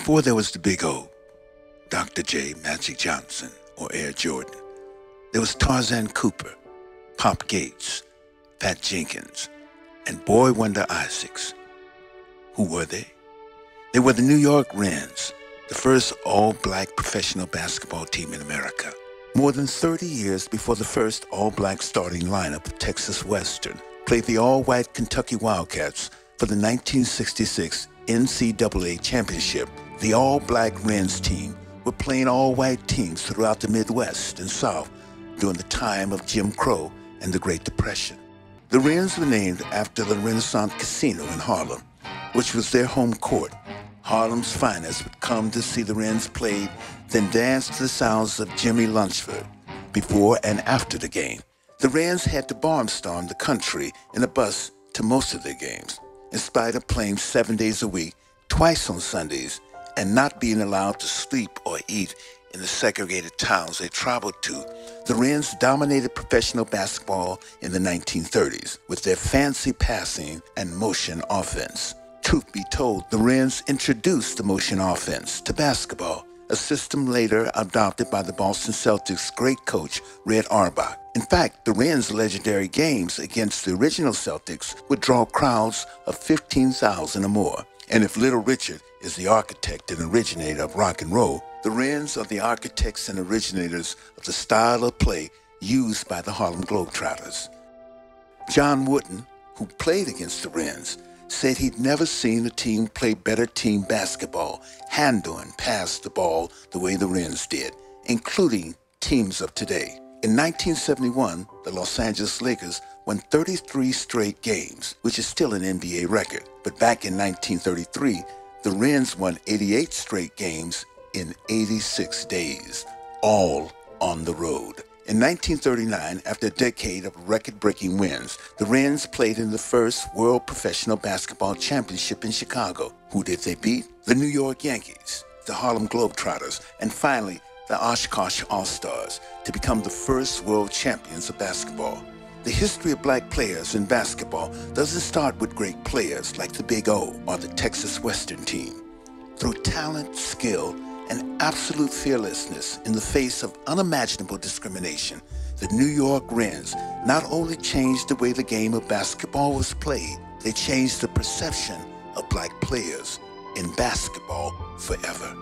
Before there was the Big O, Dr. J. Magic Johnson, or Air Jordan, there was Tarzan Cooper, Pop Gates, Pat Jenkins, and Boy Wonder Isaacs. Who were they? They were the New York Wrens, the first all-black professional basketball team in America. More than 30 years before the first all-black starting lineup of Texas Western played the all-white Kentucky Wildcats for the 1966 NCAA Championship, the all-black Wrens team were playing all-white teams throughout the Midwest and South during the time of Jim Crow and the Great Depression. The Wrens were named after the Renaissance Casino in Harlem, which was their home court. Harlem's finest would come to see the Wrens play, then dance to the sounds of Jimmy Lunceford before and after the game. The Wrens had to barnstorm the country in a bus to most of their games, in spite of playing 7 days a week, twice on Sundays, and not being allowed to sleep or eat in the segregated towns they traveled to. The Wrens dominated professional basketball in the 1930s with their fancy passing and motion offense. Truth be told, the Wrens introduced the motion offense to basketball, a system later adopted by the Boston Celtics' great coach, Red Auerbach. In fact, the Wrens' legendary games against the original Celtics would draw crowds of 15,000 or more. And if Little Richard is the architect and originator of rock and roll, the Wrens are the architects and originators of the style of play used by the Harlem Globetrotters. John Wooden, who played against the Wrens, said he'd never seen a team play better team basketball, handle and pass the ball the way the Wrens did, including teams of today. In 1971, the Los Angeles Lakers won 33 straight games, which is still an NBA record. But back in 1933, the Wrens won 88 straight games in 86 days, all on the road. In 1939, after a decade of record-breaking wins, the Wrens played in the first World Professional Basketball Championship in Chicago. Who did they beat? The New York Yankees, the Harlem Globetrotters, and finally, the Oshkosh All-Stars, to become the first world champions of basketball. The history of black players in basketball doesn't start with great players like the Big O or the Texas Western team. Through talent, skill, and absolute fearlessness in the face of unimaginable discrimination, the New York Wrens not only changed the way the game of basketball was played, they changed the perception of black players in basketball forever.